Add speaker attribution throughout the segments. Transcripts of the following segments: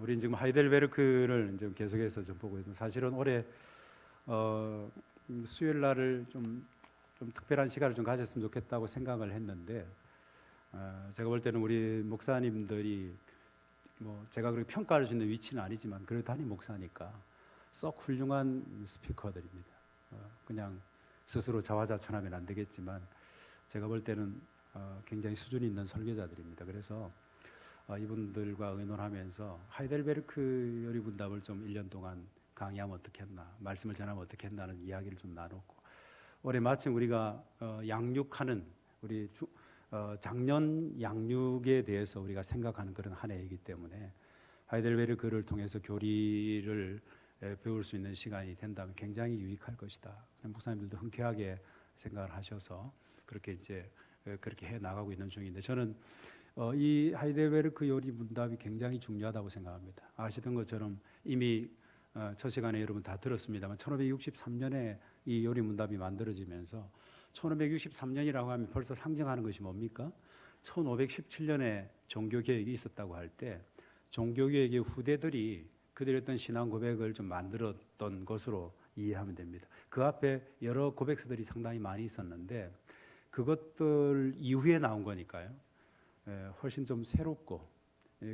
Speaker 1: 우리 지금 하이델베르크를 이제 계속해서 좀 보고 있는. 사실은 올해 수요일 날을 좀 특별한 시간을 좀 가졌으면 좋겠다고 생각을 했는데, 제가 볼 때는 우리 목사님들이 뭐 제가 그렇게 평가할 수 있는 위치는 아니지만 그래도 담임 목사니까 썩 훌륭한 스피커들입니다. 그냥 스스로 자화자찬하면 안 되겠지만 제가 볼 때는 굉장히 수준 있는 설교자들입니다. 그래서 이분들과 의논하면서 하이델베르크 요리분답을 좀 1년 동안 강의하면 어떻겠나, 말씀을 전하면 어떻겠나는 이야기를 좀 나눴고, 올해 마침 우리가 양육하는 우리 작년 양육에 대해서 우리가 생각하는 그런 한 해이기 때문에 하이델베르크를 통해서 교리를 배울 수 있는 시간이 된다면 굉장히 유익할 것이다. 목사님들도 흔쾌하게 생각을 하셔서 그렇게 해 나가고 있는 중인데, 저는 이 하이델베르크 요리 문답이 굉장히 중요하다고 생각합니다. 아시던 것처럼 이미 첫 시간에 여러분 다 들었습니다만 1563년에 이 요리 문답이 만들어지면서 1563년이라고 하면 벌써 상징하는 것이 뭡니까? 1517년에 종교개혁이 있었다고 할 때 종교개혁의 후대들이 그들의 어떤 신앙 고백을 좀 만들었던 것으로 이해하면 됩니다. 그 앞에 여러 고백서들이 상당히 많이 있었는데 그것들 이후에 나온 거니까요. 훨씬 좀 새롭고,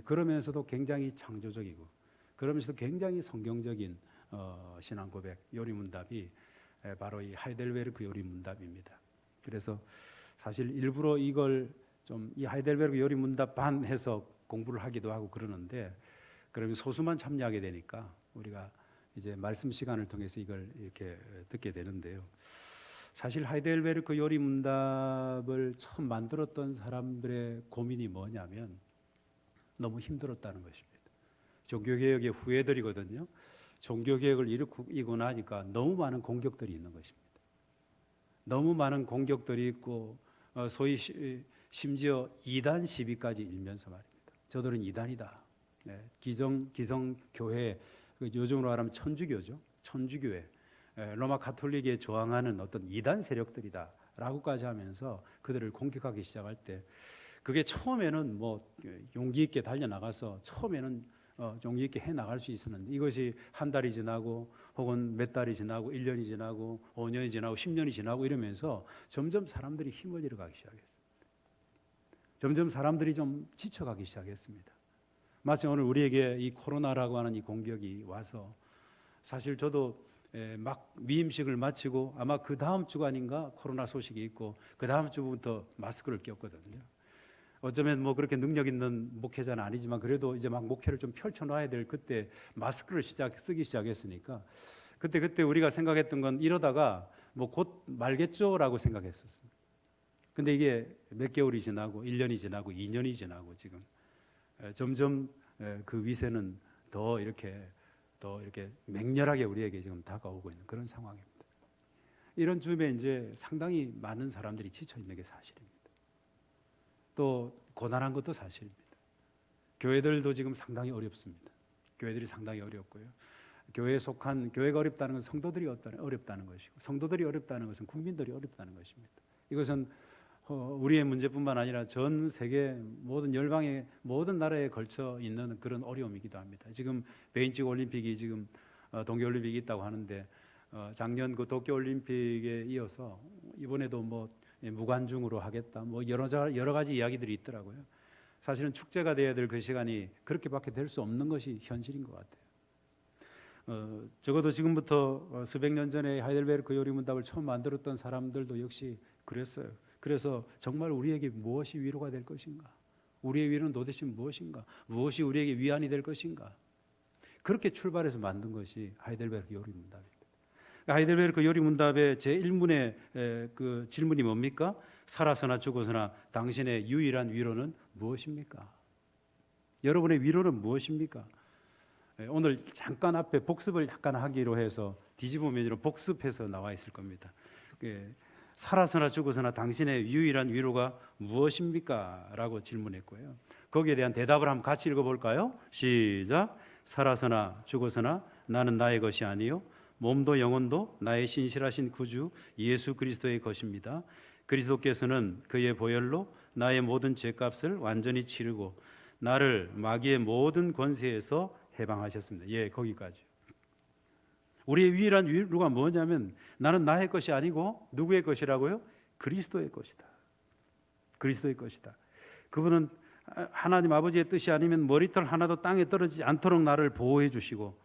Speaker 1: 그러면서도 굉장히 창조적이고, 그러면서도 굉장히 성경적인 신앙 고백 요리문답이 바로 이 하이델베르크 요리문답입니다. 그래서 사실 일부러 이걸 좀 이 하이델베르크 요리문답 반 해서 공부를 하기도 하고 그러는데, 그러면 소수만 참여하게 되니까 우리가 이제 말씀 시간을 통해서 이걸 이렇게 듣게 되는데요. 사실 하이델베르크 요리 문답을 처음 만들었던 사람들의 고민이 뭐냐면 너무 힘들었다는 것입니다. 종교개혁의 후예들이거든요. 종교개혁을 일으키고 나니까 너무 많은 공격들이 있는 것입니다. 너무 많은 공격들이 있고 소위 심지어 이단 시비까지 일면서 말입니다. 저들은 이단이다. 기성교회, 요즘으로 말하면 천주교죠. 천주교회. 로마 가톨릭에 저항하는 어떤 이단 세력들이다 라고까지 하면서 그들을 공격하기 시작할 때, 그게 처음에는 뭐 용기 있게 달려나가서 처음에는 용기 있게 해나갈 수 있었는데, 이것이 한 달이 지나고 혹은 몇 달이 지나고 1년이 지나고 5년이 지나고 10년이 지나고 이러면서 점점 사람들이 힘을 잃어가기 시작했습니다. 점점 사람들이 좀 지쳐가기 시작했습니다. 마치 오늘 우리에게 이 코로나라고 하는 이 공격이 와서, 사실 저도 막 미임식을 마치고 아마 그 다음 주간인가 코로나 소식이 있고 그 다음 주부터 마스크를 꼈거든요. 어쩌면 뭐 그렇게 능력 있는 목회자는 아니지만 그래도 이제 막 목회를 좀 펼쳐놔야 될 그때 마스크를 쓰기 시작했으니까 그때 우리가 생각했던 건 이러다가 뭐 곧 말겠죠라고 생각했었습니다. 근데 이게 몇 개월이 지나고 1년이 지나고 2년이 지나고 지금 점점 그 위세는 더 이렇게 맹렬하게 우리에게 지금 다가오고 있는 그런 상황입니다. 이런 즈음에 이제 상당히 많은 사람들이 지쳐 있는 게 사실입니다. 또 고난한 것도 사실입니다. 교회들도 지금 상당히 어렵습니다. 교회들이 상당히 어렵고요. 교회에 속한, 교회가 어렵다는 것은 성도들이 어렵다는 것이고, 성도들이 어렵다는 것은 국민들이 어렵다는 것입니다. 이것은 우리의 문제뿐만 아니라 전 세계 모든 열방의 모든 나라에 걸쳐 있는 그런 어려움이기도 합니다. 지금 베이징 올림픽이 지금 동계올림픽이 있다고 하는데 작년 그 도쿄올림픽에 이어서 이번에도 뭐 무관중으로 하겠다, 뭐 여러 가지 이야기들이 있더라고요. 사실은 축제가 돼야 될 그 시간이 그렇게밖에 될 수 없는 것이 현실인 것 같아요. 적어도 지금부터 수백 년 전에 하이델베르크 요리문답을 처음 만들었던 사람들도 역시 그랬어요. 그래서 정말 우리에게 무엇이 위로가 될 것인가? 우리의 위로는 도대체 무엇인가? 무엇이 우리에게 위안이 될 것인가? 그렇게 출발해서 만든 것이 하이델베르크 요리문답입니다. 하이델베르크 요리문답의 제1문의 그 질문이 뭡니까? 살아서나 죽어서나 당신의 유일한 위로는 무엇입니까? 여러분의 위로는 무엇입니까? 오늘 잠깐 앞에 복습을 약간 하기로 해서 뒤집어 메뉴로 복습해서 나와 있을 겁니다. 살아서나 죽어서나 당신의 유일한 위로가 무엇입니까? 라고 질문했고요. 거기에 대한 대답을 한번 같이 읽어볼까요? 시작. 살아서나 죽어서나 나는 나의 것이 아니요 몸도 영혼도 나의 신실하신 구주 예수 그리스도의 것입니다. 그리스도께서는 그의 보혈로 나의 모든 죄값을 완전히 치르고 나를 마귀의 모든 권세에서 해방하셨습니다. 예, 거기까지. 우리의 유일한 위로가 뭐냐면 나는 나의 것이 아니고 누구의 것이라고요? 그리스도의 것이다. 그리스도의 것이다. 그분은 하나님 아버지의 뜻이 아니면 머리털 하나도 땅에 떨어지지 않도록 나를 보호해 주시고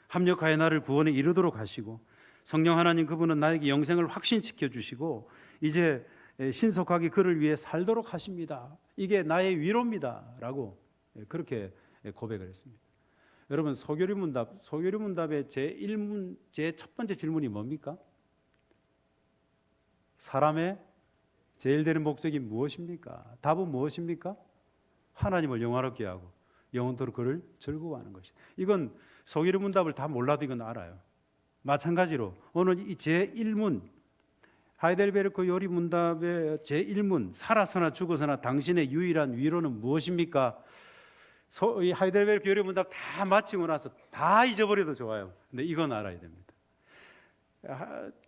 Speaker 1: 합력하여 나를 구원에 이르도록 하시고 성령 하나님 그분은 나에게 영생을 확신시켜 주시고 이제 신속하게 그를 위해 살도록 하십니다. 이게 나의 위로입니다. 라고 그렇게 고백을 했습니다. 여러분 소교리문답의 제1문 제 첫 번째 질문이 뭡니까? 사람의 제일 되는 목적이 무엇입니까? 답은 무엇입니까? 하나님을 영화롭게 하고 영원토록 그를 즐거워하는 것이다. 이건 소교리문답을 다 몰라도 이건 알아요. 마찬가지로 오늘 이 제1문 하이델베르크 요리문답의 제1문 살아서나 죽어서나 당신의 유일한 위로는 무엇입니까? 이 하이델베르크 요리문답 다 마치고 나서 다 잊어버려도 좋아요. 근데 이건 알아야 됩니다.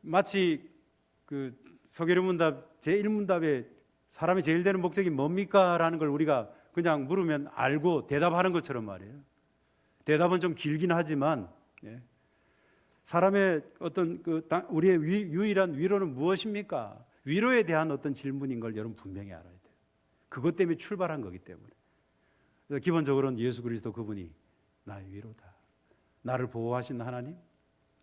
Speaker 1: 마치 그 소교리문답 제1문답에 사람이 제일 되는 목적이 뭡니까? 라는 걸 우리가 그냥 물으면 알고 대답하는 것처럼 말이에요. 대답은 좀 길긴 하지만 사람의 어떤 우리의 유일한 위로는 무엇입니까? 위로에 대한 어떤 질문인 걸 여러분 분명히 알아야 돼요. 그것 때문에 출발한 거기 때문에. 기본적으로는 예수 그리스도 그분이 나의 위로다. 나를 보호하신 하나님,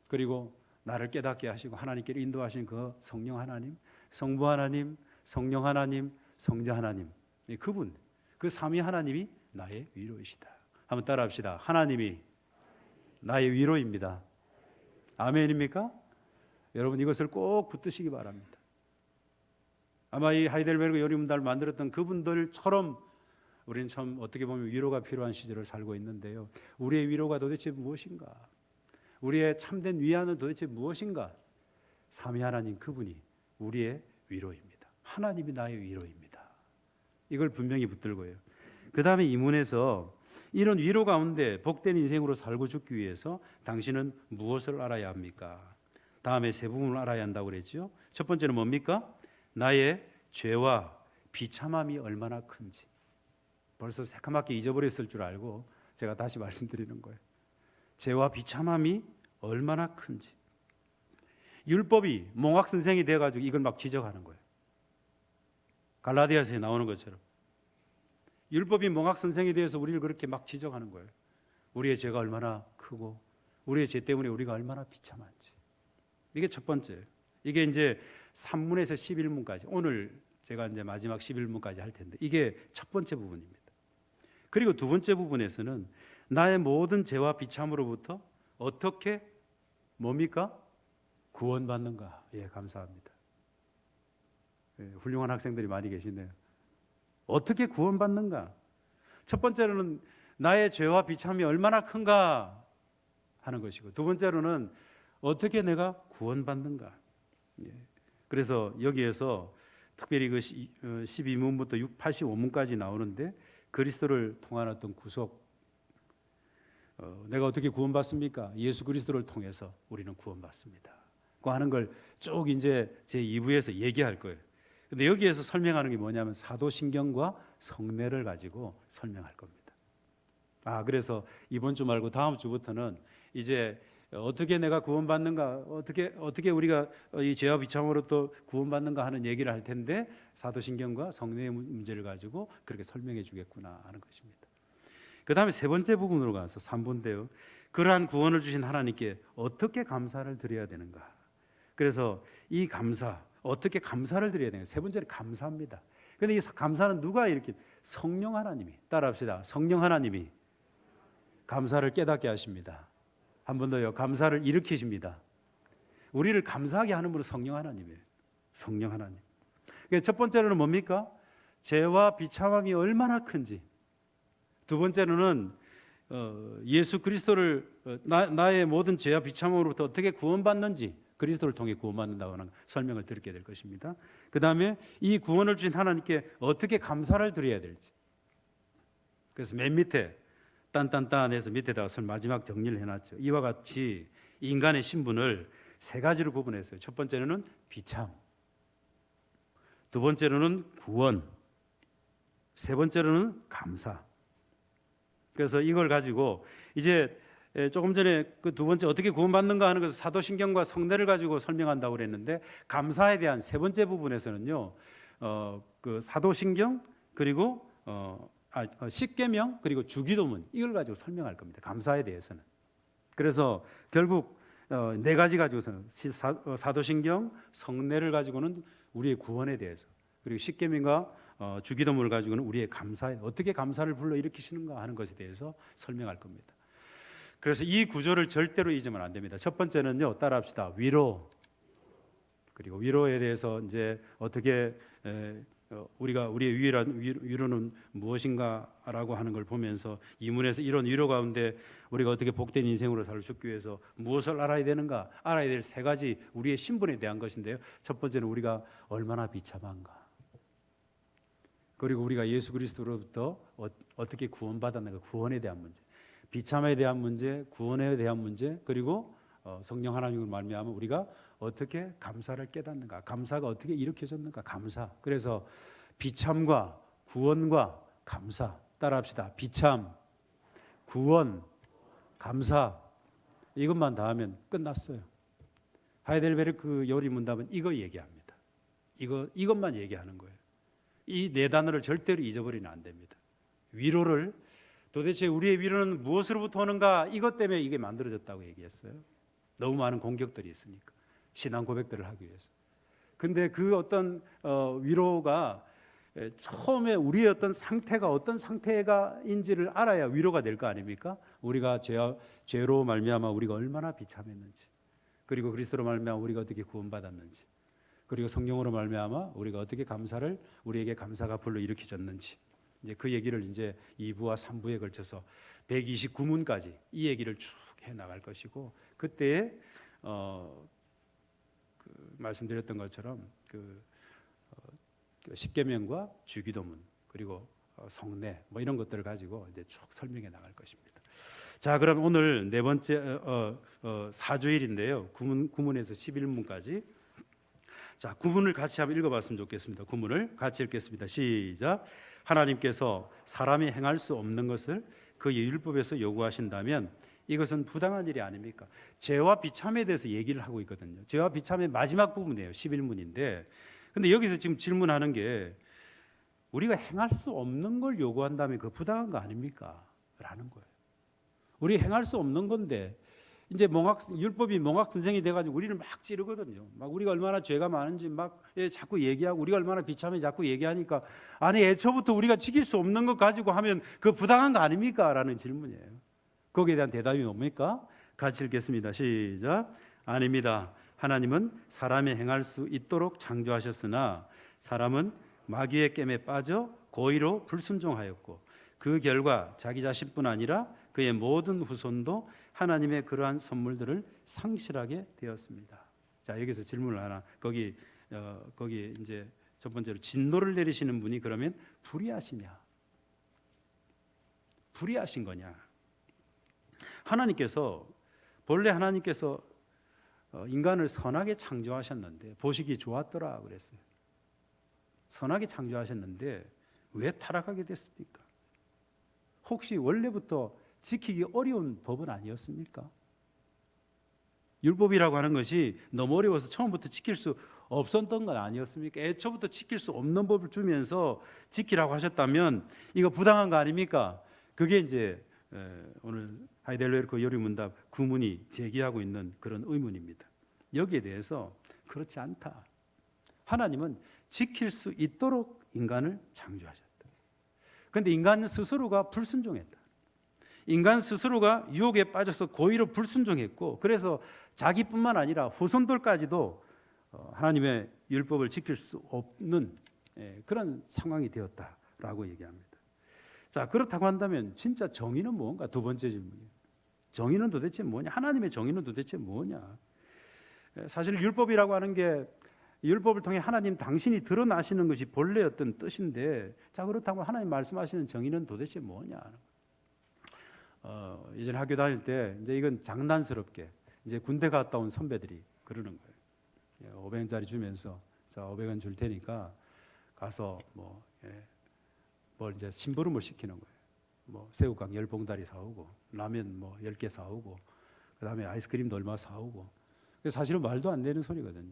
Speaker 1: 그리고 나를 깨닫게 하시고 하나님께로 인도하신 그 성령 하나님, 성부 하나님, 성령 하나님, 성자 하나님, 그분, 그 삼위 하나님이 나의 위로이시다. 한번 따라합시다. 하나님이 나의 위로입니다. 아멘입니까? 여러분 이것을 꼭 붙드시기 바랍니다. 아마 이 하이델베르크 요리문답을 만들었던 그분들처럼 우리는 참 어떻게 보면 위로가 필요한 시절을 살고 있는데요. 우리의 위로가 도대체 무엇인가? 우리의 참된 위안은 도대체 무엇인가? 삼위 하나님 그분이 우리의 위로입니다. 하나님이 나의 위로입니다. 이걸 분명히 붙들고요. 그 다음에 이 문에서 이런 위로 가운데 복된 인생으로 살고 죽기 위해서 당신은 무엇을 알아야 합니까? 다음에 세 부분을 알아야 한다고 그랬죠. 첫 번째는 뭡니까? 나의 죄와 비참함이 얼마나 큰지. 벌써 새까맣게 잊어버렸을 줄 알고 제가 다시 말씀드리는 거예요. 죄와 비참함이 얼마나 큰지. 율법이 몽학 선생이 돼가지고 이걸 막 지적하는 거예요. 갈라디아서에 나오는 것처럼 율법이 몽학 선생이 되어서 우리를 그렇게 막 지적하는 거예요. 우리의 죄가 얼마나 크고 우리의 죄 때문에 우리가 얼마나 비참한지. 이게 첫 번째예요. 이게 이제 3문에서 11문까지 오늘 제가 이제 마지막 11문까지 할 텐데 이게 첫 번째 부분입니다. 그리고 두 번째 부분에서는 나의 모든 죄와 비참으로부터 어떻게 뭡니까? 구원받는가. 예, 감사합니다. 예, 훌륭한 학생들이 많이 계시네요. 어떻게 구원받는가? 첫 번째로는 나의 죄와 비참이 얼마나 큰가 하는 것이고 두 번째로는 어떻게 내가 구원받는가. 예. 그래서 여기에서 특별히 그 12문부터 85문까지 나오는데 그리스도를 통한 어떤 구속, 내가 어떻게 구원받습니까? 예수 그리스도를 통해서 우리는 구원받습니다. 그 하는 걸 쭉 이제 제 2부에서 얘기할 거예요. 근데 여기에서 설명하는 게 뭐냐면 사도신경과 성례를 가지고 설명할 겁니다. 그래서 이번 주 말고 다음 주부터는 이제 어떻게 내가 구원받는가, 어떻게 우리가 이 죄와 비참으로부터 구원받는가 하는 얘기를 할 텐데 사도신경과 성례의 문제를 가지고 그렇게 설명해 주겠구나 하는 것입니다. 그 다음에 세 번째 부분으로 가서 3부인데요. 그러한 구원을 주신 하나님께 어떻게 감사를 드려야 되는가. 그래서 이 감사, 어떻게 감사를 드려야 되는가. 세 번째는 감사입니다. 그런데 이 감사는 누가 이렇게 성령 하나님이, 따라합시다. 성령 하나님이 감사를 깨닫게 하십니다. 한 번 더요. 감사를 일으키십니다. 우리를 감사하게 하는 분은 성령 하나님이에요. 성령 하나님. 첫 번째로는 뭡니까? 죄와 비참함이 얼마나 큰지. 두 번째로는 예수 그리스도를 나의 모든 죄와 비참함으로부터 어떻게 구원받는지 그리스도를 통해 구원받는다고 하는 설명을 드리게 될 것입니다. 그 다음에 이 구원을 주신 하나님께 어떻게 감사를 드려야 될지. 그래서 맨 밑에 딴딴딴해서 밑에다가 마지막 정리를 해놨죠. 이와 같이 인간의 신분을 세 가지로 구분했어요. 첫 번째로는 비참, 두 번째로는 구원, 세 번째로는 감사. 그래서 이걸 가지고 이제 조금 전에 그 두 번째 어떻게 구원받는가 하는 것을 사도신경과 성례를 가지고 설명한다고 그랬는데, 감사에 대한 세 번째 부분에서는요, 그 사도신경 그리고 십계명 그리고 주기도문, 이걸 가지고 설명할 겁니다. 감사에 대해서는. 그래서 결국 네 가지 가지고서는 사도신경, 성례를 가지고는 우리의 구원에 대해서, 그리고 십계명과 주기도문을 가지고는 우리의 감사에, 어떻게 감사를 불러일으키시는가 하는 것에 대해서 설명할 겁니다. 그래서 이 구조를 절대로 잊으면 안 됩니다. 첫 번째는요, 따라합시다. 위로. 그리고 위로에 대해서 이제 어떻게 우리의 위로는 무엇인가라고 하는 걸 보면서, 이문에서 이런 위로 가운데 우리가 어떻게 복된 인생으로 살 수 있기 위해서 무엇을 알아야 되는가? 알아야 될 세 가지 우리의 신분에 대한 것인데요. 첫 번째는 우리가 얼마나 비참한가. 그리고 우리가 예수 그리스도로부터 어떻게 구원받았는가, 구원에 대한 문제, 비참에 대한 문제, 구원에 대한 문제, 그리고 성령 하나님을 말미암아 우리가 어떻게 감사를 깨닫는가, 감사가 어떻게 일으켜졌는가, 감사. 그래서 비참과 구원과 감사, 따라합시다. 비참, 구원, 감사, 이것만 다 하면 끝났어요. 하이델베르크 요리 문답은 이거 얘기합니다. 이것만 얘기하는 거예요. 이 네 단어를 절대로 잊어버리면 안 됩니다. 위로를, 도대체 우리의 위로는 무엇으로부터 오는가, 이것 때문에 이게 만들어졌다고 얘기했어요. 너무 많은 공격들이 있으니까, 신앙 고백들을 하기 위해서. 근데 그 어떤 위로가 처음에 우리의 어떤 상태가 어떤 상태가인지를 알아야 위로가 될 거 아닙니까? 우리가 죄로 말미암아 우리가 얼마나 비참했는지, 그리고 그리스도로 말미암아 우리가 어떻게 구원받았는지, 그리고 성령으로 말미암아 우리가 어떻게 우리에게 감사가 불러 일으켜졌는지, 이제 그 얘기를 이제 2부와 3부에 걸쳐서 129문까지 이 얘기를 쭉 해 나갈 것이고, 그때에 말씀드렸던 것처럼 십계명과 주기도문 그리고 성례 뭐 이런 것들을 가지고 이제 쭉 설명해 나갈 것입니다. 자, 그럼 오늘 네 번째 사주일인데요. 구문에서 11문까지. 자, 구문을 같이 한번 읽어봤으면 좋겠습니다. 구문을 같이 읽겠습니다. 시작. 하나님께서 사람이 행할 수 없는 것을 그의 율법에서 요구하신다면 이것은 부당한 일이 아닙니까? 죄와 비참에 대해서 얘기를 하고 있거든요. 죄와 비참의 마지막 부분이에요. 11문인데, 근데 여기서 지금 질문하는 게, 우리가 행할 수 없는 걸 요구한다면 그거 부당한 거 아닙니까? 라는 거예요. 우리 행할 수 없는 건데, 이제 율법이 몽학 선생이 돼가지고 우리를 막 찌르거든요. 막 우리가 얼마나 죄가 많은지 막 자꾸 얘기하고, 우리가 얼마나 비참해 자꾸 얘기하니까, 아니 애초부터 우리가 지킬 수 없는 것 가지고 하면 그거 부당한 거 아닙니까? 라는 질문이에요. 거기에 대한 대답이 뭡니까? 같이 읽겠습니다. 시작. 아닙니다. 하나님은 사람이 행할 수 있도록 창조하셨으나 사람은 마귀의 깸에 빠져 고의로 불순종하였고, 그 결과 자기 자신뿐 아니라 그의 모든 후손도 하나님의 그러한 선물들을 상실하게 되었습니다. 자, 여기서 질문을 하나, 거기 이제 첫 번째로 진노를 내리시는 분이 그러면 불의하시냐, 불의하신 거냐? 본래 하나님께서 인간을 선하게 창조하셨는데, 보시기 좋았더라 그랬어요. 선하게 창조하셨는데 왜 타락하게 됐습니까? 혹시 원래부터 지키기 어려운 법은 아니었습니까? 율법이라고 하는 것이 너무 어려워서 처음부터 지킬 수 없었던 건 아니었습니까? 애초부터 지킬 수 없는 법을 주면서 지키라고 하셨다면 이거 부당한 거 아닙니까? 그게 이제 오늘 하이델베르크 요리문답 구문이 제기하고 있는 그런 의문입니다. 여기에 대해서 그렇지 않다. 하나님은 지킬 수 있도록 인간을 창조하셨다. 그런데 인간 스스로가 불순종했다. 인간 스스로가 유혹에 빠져서 고의로 불순종했고, 그래서 자기뿐만 아니라 후손들까지도 하나님의 율법을 지킬 수 없는 그런 상황이 되었다라고 얘기합니다. 자, 그렇다고 한다면 진짜 정의는 뭔가? 두 번째 질문이에요. 정의는 도대체 뭐냐? 하나님의 정의는 도대체 뭐냐? 사실 율법이라고 하는 게, 율법을 통해 하나님 당신이 드러나시는 것이 본래 어떤 뜻인데, 자, 그렇다고 하나님 말씀하시는 정의는 도대체 뭐냐? 예전에 학교 다닐 때 이제 이건 장난스럽게 이제 군대 갔다 온 선배들이 그러는 거예요. 500원짜리 주면서, 자, 500원 줄 테니까 가서 뭘 이제 심부름을 시키는 거예요. 뭐 새우깡 10봉다리 사오고 라면 뭐 10개 사오고 그다음에 아이스크림도 얼마 사오고. 사실은 말도 안 되는 소리거든요.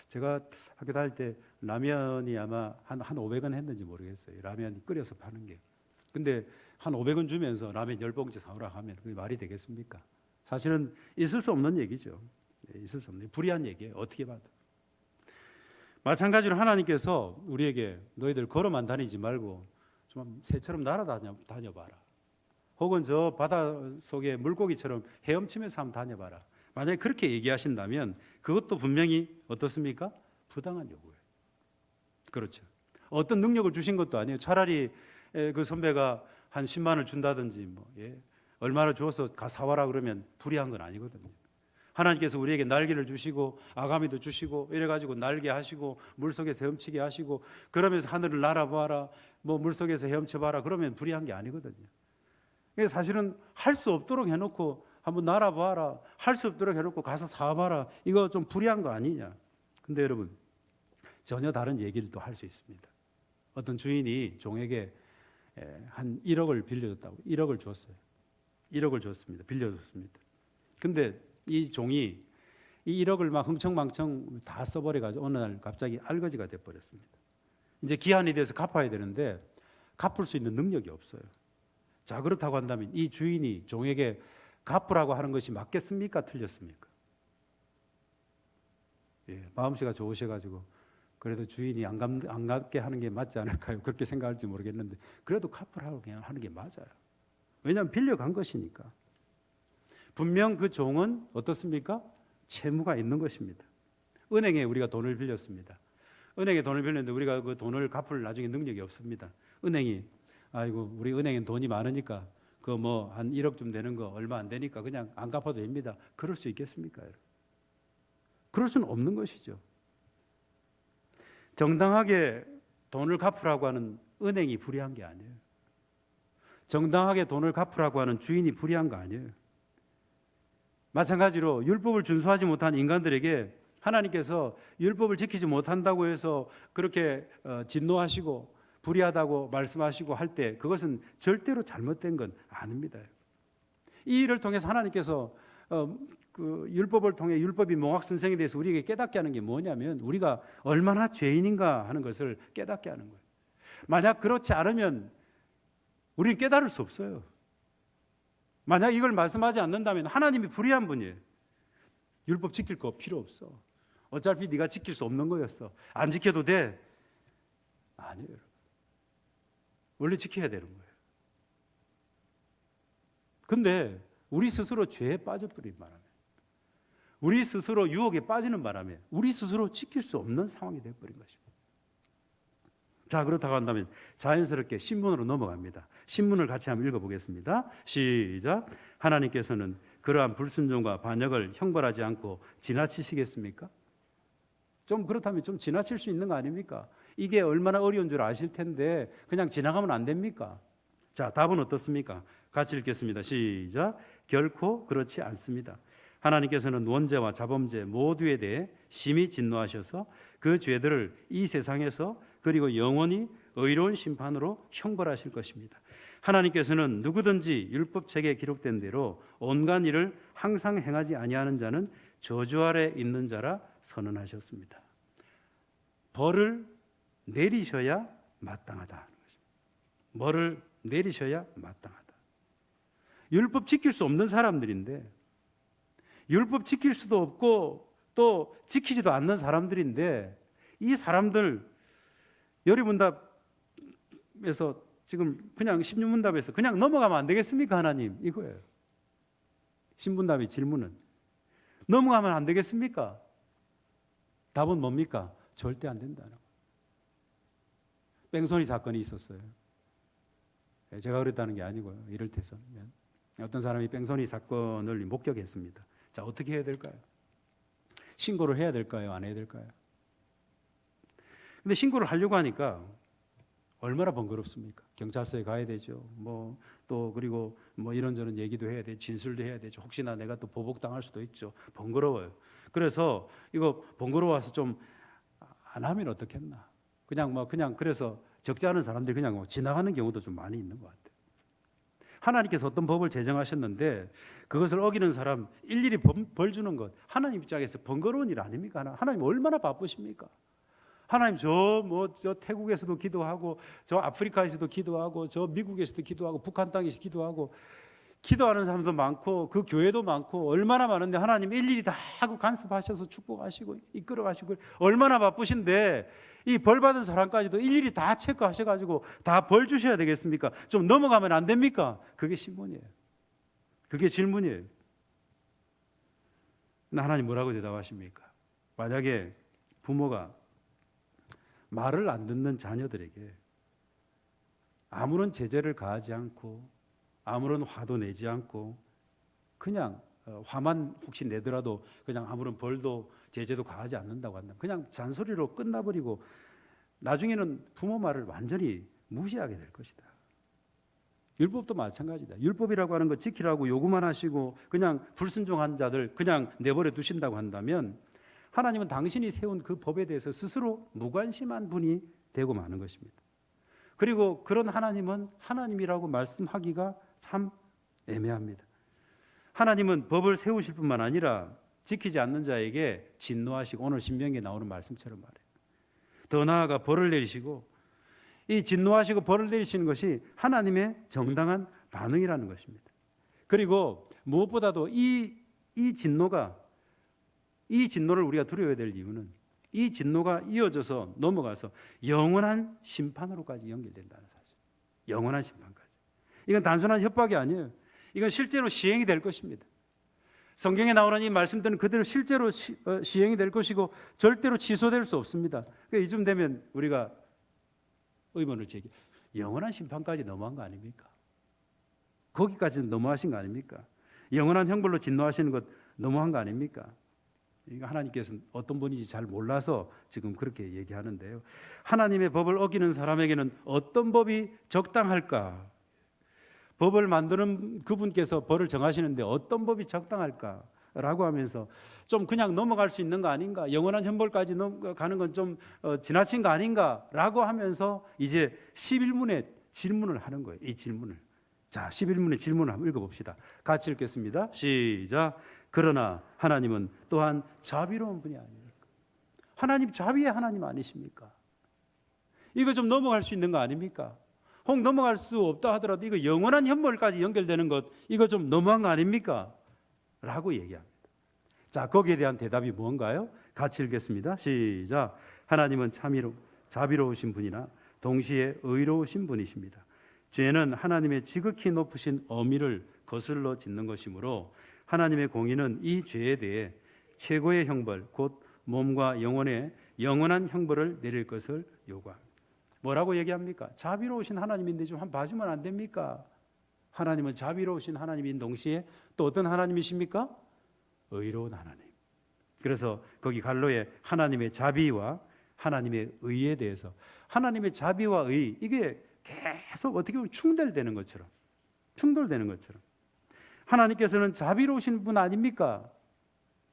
Speaker 1: 제가 학교 다닐 때 라면이 아마 한 500원 했는지 모르겠어요. 라면 끓여서 파는 게. 근데 한 500원 주면서 라면 10봉지 사오라 하면 그게 말이 되겠습니까? 사실은 있을 수 없는 얘기죠. 있을 수 없는 불의한 얘기예요. 어떻게 봐도. 마찬가지로 하나님께서 우리에게 너희들 걸어만 다니지 말고 좀 새처럼 날아다녀봐라. 혹은 저 바다 속에 물고기처럼 헤엄치면서 한번 다녀봐라. 만약에 그렇게 얘기하신다면 그것도 분명히 어떻습니까? 부당한 요구예요. 그렇죠. 어떤 능력을 주신 것도 아니에요. 차라리 그 선배가 한 10만 원을 준다든지 뭐 얼마나 주어서 가 사와라 그러면 불의한 건 아니거든요. 하나님께서 우리에게 날개를 주시고 아가미도 주시고 이래가지고 날개 하시고 물속에서 헤엄치게 하시고 그러면서 하늘을 날아봐라 뭐 물속에서 헤엄쳐봐라 그러면 불의한 게 아니거든요. 사실은 할 수 없도록 해놓고 한번 날아봐라 할 수 없도록 해놓고 가서 사와봐라 이거 좀 불의한 거 아니냐. 근데 여러분 전혀 다른 얘기를 또 할 수 있습니다. 어떤 주인이 종에게 한 1억을 빌려줬다고 1억을 줬어요. 1억을 줬습니다. 빌려줬습니다. 근데 이 종이 이 1억을 막 흥청망청 다 써버려가지고 어느 날 갑자기 알거지가 돼버렸습니다. 이제 기한이 돼서 갚아야 되는데 갚을 수 있는 능력이 없어요. 자, 그렇다고 한다면 이 주인이 종에게 갚으라고 하는 것이 맞겠습니까? 틀렸습니까? 마음씨가 좋으셔가지고 그래도 주인이 안 갚게 하는 게 맞지 않을까요? 그렇게 생각할지 모르겠는데 그래도 갚으라고 그냥 하는 게 맞아요. 왜냐하면 빌려간 것이니까. 분명 그 종은 어떻습니까? 채무가 있는 것입니다. 은행에 우리가 돈을 빌렸습니다. 은행에 돈을 빌렸는데 우리가 그 돈을 갚을 나중에 능력이 없습니다. 은행이 아이고 우리 은행엔 돈이 많으니까 그 뭐 한 1억쯤 되는 거 얼마 안 되니까 그냥 안 갚아도 됩니다. 그럴 수 있겠습니까, 여러분? 그럴 수는 없는 것이죠. 정당하게 돈을 갚으라고 하는 은행이 불의한 게 아니에요. 정당하게 돈을 갚으라고 하는 주인이 불의한 거 아니에요. 마찬가지로 율법을 준수하지 못한 인간들에게 하나님께서 율법을 지키지 못한다고 해서 그렇게 진노하시고 불의하다고 말씀하시고 할 때 그것은 절대로 잘못된 건 아닙니다. 이 일을 통해서 하나님께서 그 율법을 통해 율법이 몽학선생에 대해서 우리에게 깨닫게 하는 게 뭐냐면 우리가 얼마나 죄인인가 하는 것을 깨닫게 하는 거예요. 만약 그렇지 않으면 우리는 깨달을 수 없어요. 만약 이걸 말씀하지 않는다면 하나님이 불의한 분이에요. 율법 지킬 거 필요 없어. 어차피 네가 지킬 수 없는 거였어. 안 지켜도 돼. 아니에요. 원래 지켜야 되는 거예요. 근데 우리 스스로 죄에 빠져버린 바람에 우리 스스로 유혹에 빠지는 바람에 우리 스스로 지킬 수 없는 상황이 되어버린 것입니다. 자, 그렇다고 한다면 자연스럽게 신문으로 넘어갑니다. 신문을 같이 한번 읽어보겠습니다. 시작. 하나님께서는 그러한 불순종과 반역을 형벌하지 않고 지나치시겠습니까? 좀 그렇다면 좀 지나칠 수 있는 거 아닙니까? 이게 얼마나 어려운 줄 아실 텐데 그냥 지나가면 안 됩니까? 자, 답은 어떻습니까? 같이 읽겠습니다. 시작. 결코 그렇지 않습니다. 하나님께서는 원죄와 자범죄 모두에 대해 심히 진노하셔서 그 죄들을 이 세상에서 그리고 영원히 의로운 심판으로 형벌하실 것입니다. 하나님께서는 누구든지 율법책에 기록된 대로 온갖 일을 항상 행하지 아니하는 자는 저주 아래 있는 자라 선언하셨습니다. 벌을 내리셔야 마땅하다. 벌을 내리셔야 마땅하다. 율법 지킬 수 없는 사람들인데 율법 지킬 수도 없고 또 지키지도 않는 사람들인데 이 사람들 여리문답에서 지금 그냥 십류문답에서 그냥 넘어가면 안 되겠습니까? 하나님 이거예요. 신문답의 질문은 넘어가면 안 되겠습니까? 답은 뭡니까? 절대 안 된다는 거예요. 뺑소니 사건이 있었어요. 제가 그랬다는 게 아니고요. 이를테면 어떤 사람이 뺑소니 사건을 목격했습니다. 자, 어떻게 해야 될까요? 신고를 해야 될까요? 안 해야 될까요? 근데 신고를 하려고 하니까 얼마나 번거롭습니까? 경찰서에 가야 되죠. 또 그리고 이런저런 얘기도 해야 돼, 진술도 해야 되죠. 혹시나 내가 또 보복당할 수도 있죠. 번거로워요. 그래서 이거 번거로워서 좀 안 하면 어떻겠나? 그냥 그래서 적지 않은 사람들이 그냥 지나가는 경우도 좀 많이 있는 것 같아요. 하나님께서 어떤 법을 제정하셨는데 그것을 어기는 사람 일일이 벌 주는 것, 하나님 입장에서 번거로운 일 아닙니까? 하나님 얼마나 바쁘십니까? 하나님 저 태국에서도 기도하고, 저 아프리카에서도 기도하고, 저 미국에서도 기도하고, 북한 땅에서 기도하고, 기도하는 사람도 많고 그 교회도 많고 얼마나 많은데 하나님 일일이 다 하고 간섭하셔서 축복하시고 이끌어 가시고 얼마나 바쁘신데 이 벌 받은 사람까지도 일일이 다 체크하셔가지고 다 벌 주셔야 되겠습니까? 좀 넘어가면 안 됩니까? 그게 신문이에요. 그게 질문이에요. 하나님 뭐라고 대답하십니까? 만약에 부모가 말을 안 듣는 자녀들에게 아무런 제재를 가하지 않고 아무런 화도 내지 않고 그냥 화만 혹시 내더라도 그냥 아무런 벌도 제재도 가하지 않는다고 한다면 그냥 잔소리로 끝나버리고 나중에는 부모 말을 완전히 무시하게 될 것이다. 율법도 마찬가지다. 율법이라고 하는 거 지키라고 요구만 하시고 그냥 불순종한 자들 그냥 내버려 두신다고 한다면 하나님은 당신이 세운 그 법에 대해서 스스로 무관심한 분이 되고 마는 것입니다. 그리고 그런 하나님은 하나님이라고 말씀하기가 참 애매합니다. 하나님은 법을 세우실 뿐만 아니라 지키지 않는 자에게 진노하시고 오늘 신명기에 나오는 말씀처럼 말해요. 더 나아가 벌을 내리시고 이 진노하시고 벌을 내리시는 것이 하나님의 정당한 반응이라는 것입니다. 그리고 무엇보다도 이 진노를 우리가 두려워해야 될 이유는 이 진노가 이어져서 넘어가서 영원한 심판으로까지 연결된다는 사실. 영원한 심판까지. 이건 단순한 협박이 아니에요. 이건 실제로 시행이 될 것입니다. 성경에 나오는 이 말씀들은 그대로 실제로 시행이 될 것이고 절대로 취소될 수 없습니다. 그러니까 이쯤 되면 우리가 의문을 제기. 영원한 심판까지 넘어간 거 아닙니까? 거기까지 넘어가신 거 아닙니까? 영원한 형벌로 진노하시는 것 넘어간 거 아닙니까? 하나님께서는 어떤 분인지 잘 몰라서 지금 그렇게 얘기하는데요. 하나님의 법을 어기는 사람에게는 어떤 법이 적당할까? 법을 만드는 그분께서 벌을 정하시는데 어떤 법이 적당할까라고 하면서 좀 그냥 넘어갈 수 있는 거 아닌가? 영원한 형벌까지 가는 건 좀 지나친 거 아닌가라고 하면서 이제 11문의 질문을 하는 거예요. 이 질문을. 자, 11문의 질문을 한번 읽어봅시다. 같이 읽겠습니다. 시작. 그러나 하나님은 또한 자비로운 분이 아닙니까? 하나님 자비의 하나님 아니십니까? 이거 좀 넘어갈 수 있는 거 아닙니까? 혹 넘어갈 수 없다 하더라도 이거 영원한 형벌까지 연결되는 것 이거 좀 너무한 거 아닙니까? 라고 얘기합니다. 자, 거기에 대한 대답이 뭔가요? 같이 읽겠습니다. 시작. 하나님은 자비로우신 분이나 동시에 의로우신 분이십니다. 죄는 하나님의 지극히 높으신 어미를 거슬러 짓는 것이므로 하나님의 공의는 이 죄에 대해 최고의 형벌 곧 몸과 영혼에 영원한 형벌을 내릴 것을 요구합니다. 뭐라고 얘기합니까? 자비로우신 하나님인데 좀 한번 봐주면 안 됩니까? 하나님은 자비로우신 하나님인 동시에 또 어떤 하나님이십니까? 의로운 하나님. 그래서 거기 갈로에 하나님의 자비와 하나님의 의에 대해서 하나님의 자비와 의 이게 계속 어떻게 보면 충돌되는 것처럼 하나님께서는 자비로우신 분 아닙니까?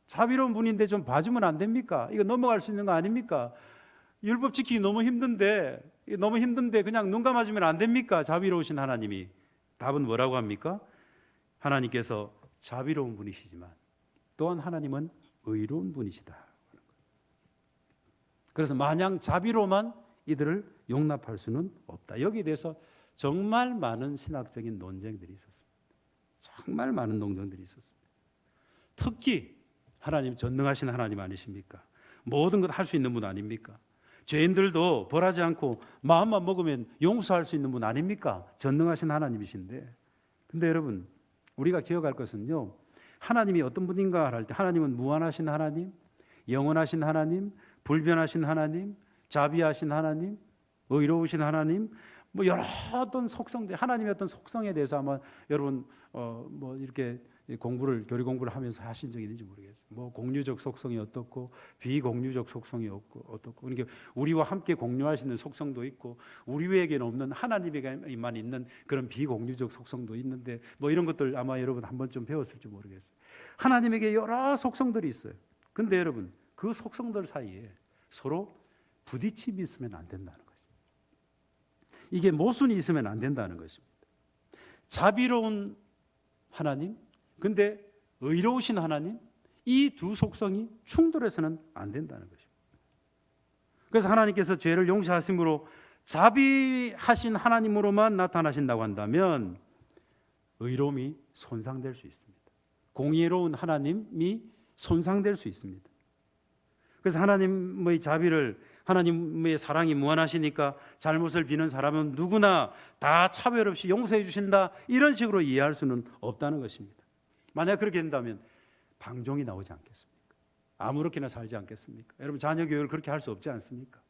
Speaker 1: 자비로운 분인데 좀 봐주면 안 됩니까? 이거 넘어갈 수 있는 거 아닙니까? 율법 지키기 너무 힘든데 그냥 눈 감아주면 안 됩니까? 자비로우신 하나님이. 답은 뭐라고 합니까? 하나님께서 자비로운 분이시지만 또한 하나님은 의로운 분이시다. 그래서 마냥 자비로만 이들을 용납할 수는 없다. 여기에 대해서 정말 많은 신학적인 논쟁들이 있었습니다. 정말 많은 논쟁들이 있었습니다. 특히 하나님 전능하신 하나님 아니십니까? 모든 것 할 수 있는 분 아닙니까? 죄인들도 벌하지 않고 마음만 먹으면 용서할 수 있는 분 아닙니까? 전능하신 하나님이신데. 근데 여러분 우리가 기억할 것은요, 하나님이 어떤 분인가 할 때 하나님은 무한하신 하나님, 영원하신 하나님, 불변하신 하나님, 자비하신 하나님, 의로우신 하나님, 뭐 여러 어떤 속성들, 하나님의 어떤 속성에 대해서 아마 여러분 뭐 이렇게 교리 공부를 하면서 하신 적이 있는지 모르겠어요. 뭐 공유적 속성이 어떻고 비공유적 속성이 어떻고 그러니까 우리와 함께 공유하시는 속성도 있고 우리에게는 없는 하나님에게만 있는 그런 비공유적 속성도 있는데 뭐 이런 것들 아마 여러분 한 번쯤 배웠을지 모르겠어요. 하나님에게 여러 속성들이 있어요. 근데 여러분 그 속성들 사이에 서로 부딪힘이 있으면 안 된다는 것입니다. 이게 모순이 있으면 안 된다는 것입니다. 자비로운 하나님, 근데 의로우신 하나님, 이 두 속성이 충돌해서는 안 된다는 것입니다. 그래서 하나님께서 죄를 용서하심으로 자비하신 하나님으로만 나타나신다고 한다면 의로움이 손상될 수 있습니다. 공의로운 하나님이 손상될 수 있습니다. 그래서 하나님의 자비를, 하나님의 사랑이 무한하시니까 잘못을 비는 사람은 누구나 다 차별 없이 용서해 주신다, 이런 식으로 이해할 수는 없다는 것입니다. 만약 그렇게 된다면 방종이 나오지 않겠습니까? 아무렇게나 살지 않겠습니까? 여러분, 자녀 교육을 그렇게 할 수 없지 않습니까?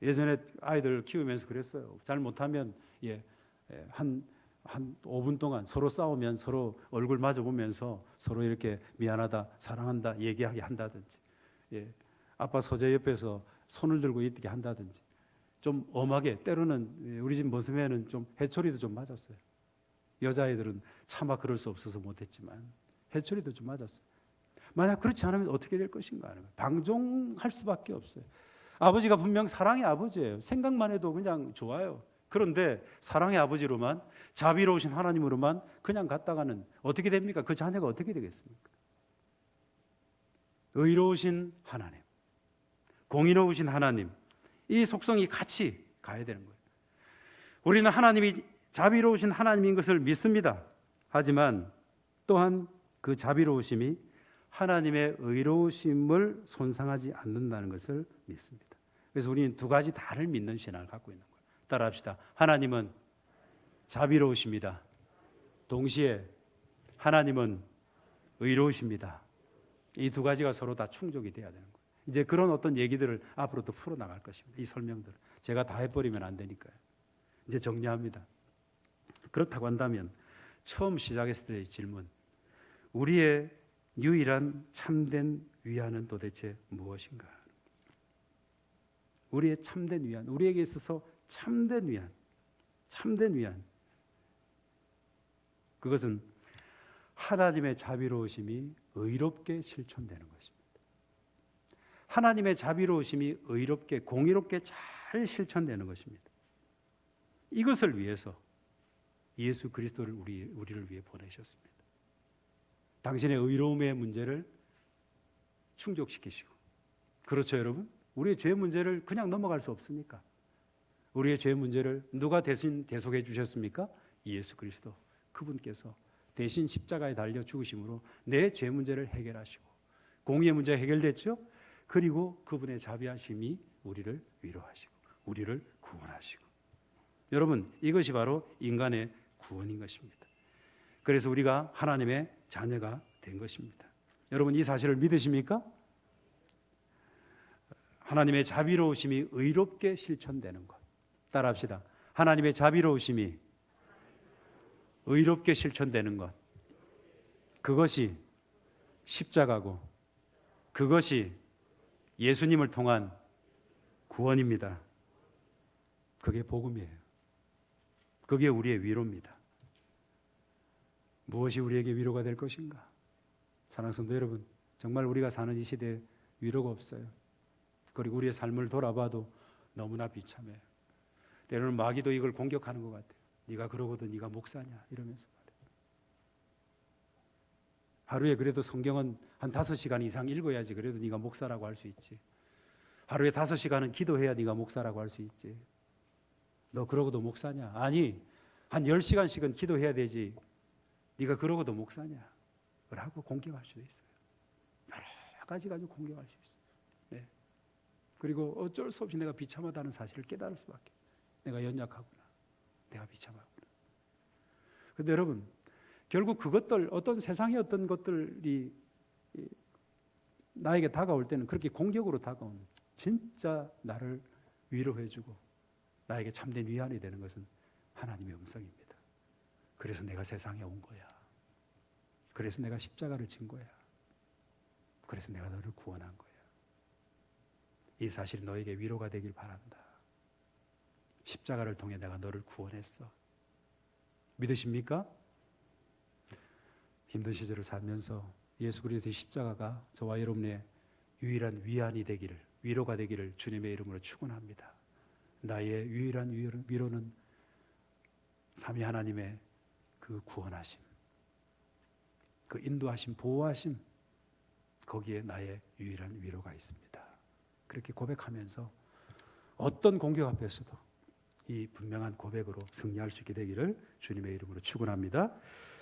Speaker 1: 예전에 아이들 키우면서 그랬어요. 잘못하면 한 5분 동안 서로 싸우면 서로 얼굴 마주보면서 서로 이렇게 미안하다, 사랑한다 얘기하게 한다든지, 아빠 서재 옆에서 손을 들고 있게 한다든지, 좀 엄하게, 때로는 우리 집 모습에는 좀 해초리도 좀 맞았어요. 여자아이들은 차마 그럴 수 없어서 못했지만 해초리도 좀 맞았어요. 만약 그렇지 않으면 어떻게 될 것인가 하는 거예요. 방종할 수밖에 없어요. 아버지가 분명 사랑의 아버지예요. 생각만 해도 그냥 좋아요. 그런데 사랑의 아버지로만, 자비로우신 하나님으로만 그냥 갔다가는 어떻게 됩니까? 그 자녀가 어떻게 되겠습니까? 의로우신 하나님, 공의로우신 하나님, 이 속성이 같이 가야 되는 거예요. 우리는 하나님이 자비로우신 하나님인 것을 믿습니다. 하지만 또한 그 자비로우심이 하나님의 의로우심을 손상하지 않는다는 것을 믿습니다. 그래서 우리는 두 가지 다를 믿는 신앙을 갖고 있는 거예요. 따라합시다. 하나님은 자비로우십니다. 동시에 하나님은 의로우십니다. 이 두 가지가 서로 다 충족이 돼야 되는 거예요. 이제 그런 어떤 얘기들을 앞으로 또 풀어나갈 것입니다. 이 설명들을 제가 다 해버리면 안 되니까요. 이제 정리합니다. 그렇다고 한다면 처음 시작했을 때의 질문, 우리의 유일한 참된 위안은 도대체 무엇인가? 우리의 참된 위안, 우리에게 있어서 참된 위안, 참된 위안, 그것은 하나님의 자비로우심이 의롭게 실천되는 것입니다. 하나님의 자비로우심이 의롭게, 공의롭게 잘 실천되는 것입니다. 이것을 위해서 예수 그리스도를 우리를 위해 보내셨습니다. 당신의 의로움의 문제를 충족시키시고, 그렇죠 여러분? 우리의 죄 문제를 그냥 넘어갈 수 없습니까? 우리의 죄 문제를 누가 대신 대속해 주셨습니까? 예수 그리스도, 그분께서 대신 십자가에 달려 죽으심으로 내 죄 문제를 해결하시고, 공의의 문제가 해결됐죠? 그리고 그분의 자비하심이 우리를 위로하시고 우리를 구원하시고, 여러분, 이것이 바로 인간의 구원인 것입니다. 그래서 우리가 하나님의 자녀가 된 것입니다. 여러분, 이 사실을 믿으십니까? 하나님의 자비로우심이 의롭게 실천되는 것. 따라합시다. 하나님의 자비로우심이 의롭게 실천되는 것. 그것이 십자가고, 그것이 예수님을 통한 구원입니다. 그게 복음이에요. 그게 우리의 위로입니다. 무엇이 우리에게 위로가 될 것인가? 사랑하는 성도 여러분, 정말 우리가 사는 이 시대에 위로가 없어요. 그리고 우리의 삶을 돌아봐도 너무나 비참해요. 때로는 마귀도 이걸 공격하는 것 같아요. 네가 그러거든, 네가 목사냐, 이러면서 말해요. 하루에 그래도 성경은 한 5시간 이상 읽어야지 그래도 네가 목사라고 할 수 있지. 하루에 5시간은 기도해야 네가 목사라고 할 수 있지. 너 그러고도 목사냐? 아니, 한 10시간씩은 기도해야 되지. 네가 그러고도 목사냐? 라고 공격할 수도 있어요. 여러 가지 가지고 공격할 수 있어요. 네. 그리고 어쩔 수 없이 내가 비참하다는 사실을 깨달을 수밖에. 내가 연약하구나. 내가 비참하구나. 그런데 여러분, 결국 그것들, 어떤 세상의 어떤 것들이 나에게 다가올 때는 그렇게 공격으로 다가오는, 진짜 나를 위로해주고 나에게 참된 위안이 되는 것은 하나님의 음성입니다. 그래서 내가 세상에 온 거야. 그래서 내가 십자가를 진 거야. 그래서 내가 너를 구원한 거야. 이 사실이 너에게 위로가 되길 바란다. 십자가를 통해 내가 너를 구원했어. 믿으십니까? 힘든 시절을 살면서 예수 그리스도의 십자가가 저와 여러분의 유일한 위안이 되기를, 위로가 되기를 주님의 이름으로 축원합니다. 나의 유일한 위로는 삼위 하나님의 그 구원하심, 그 인도하심, 보호하심, 거기에 나의 유일한 위로가 있습니다. 그렇게 고백하면서 어떤 공격 앞에서도 이 분명한 고백으로 승리할 수 있게 되기를 주님의 이름으로 축원합니다.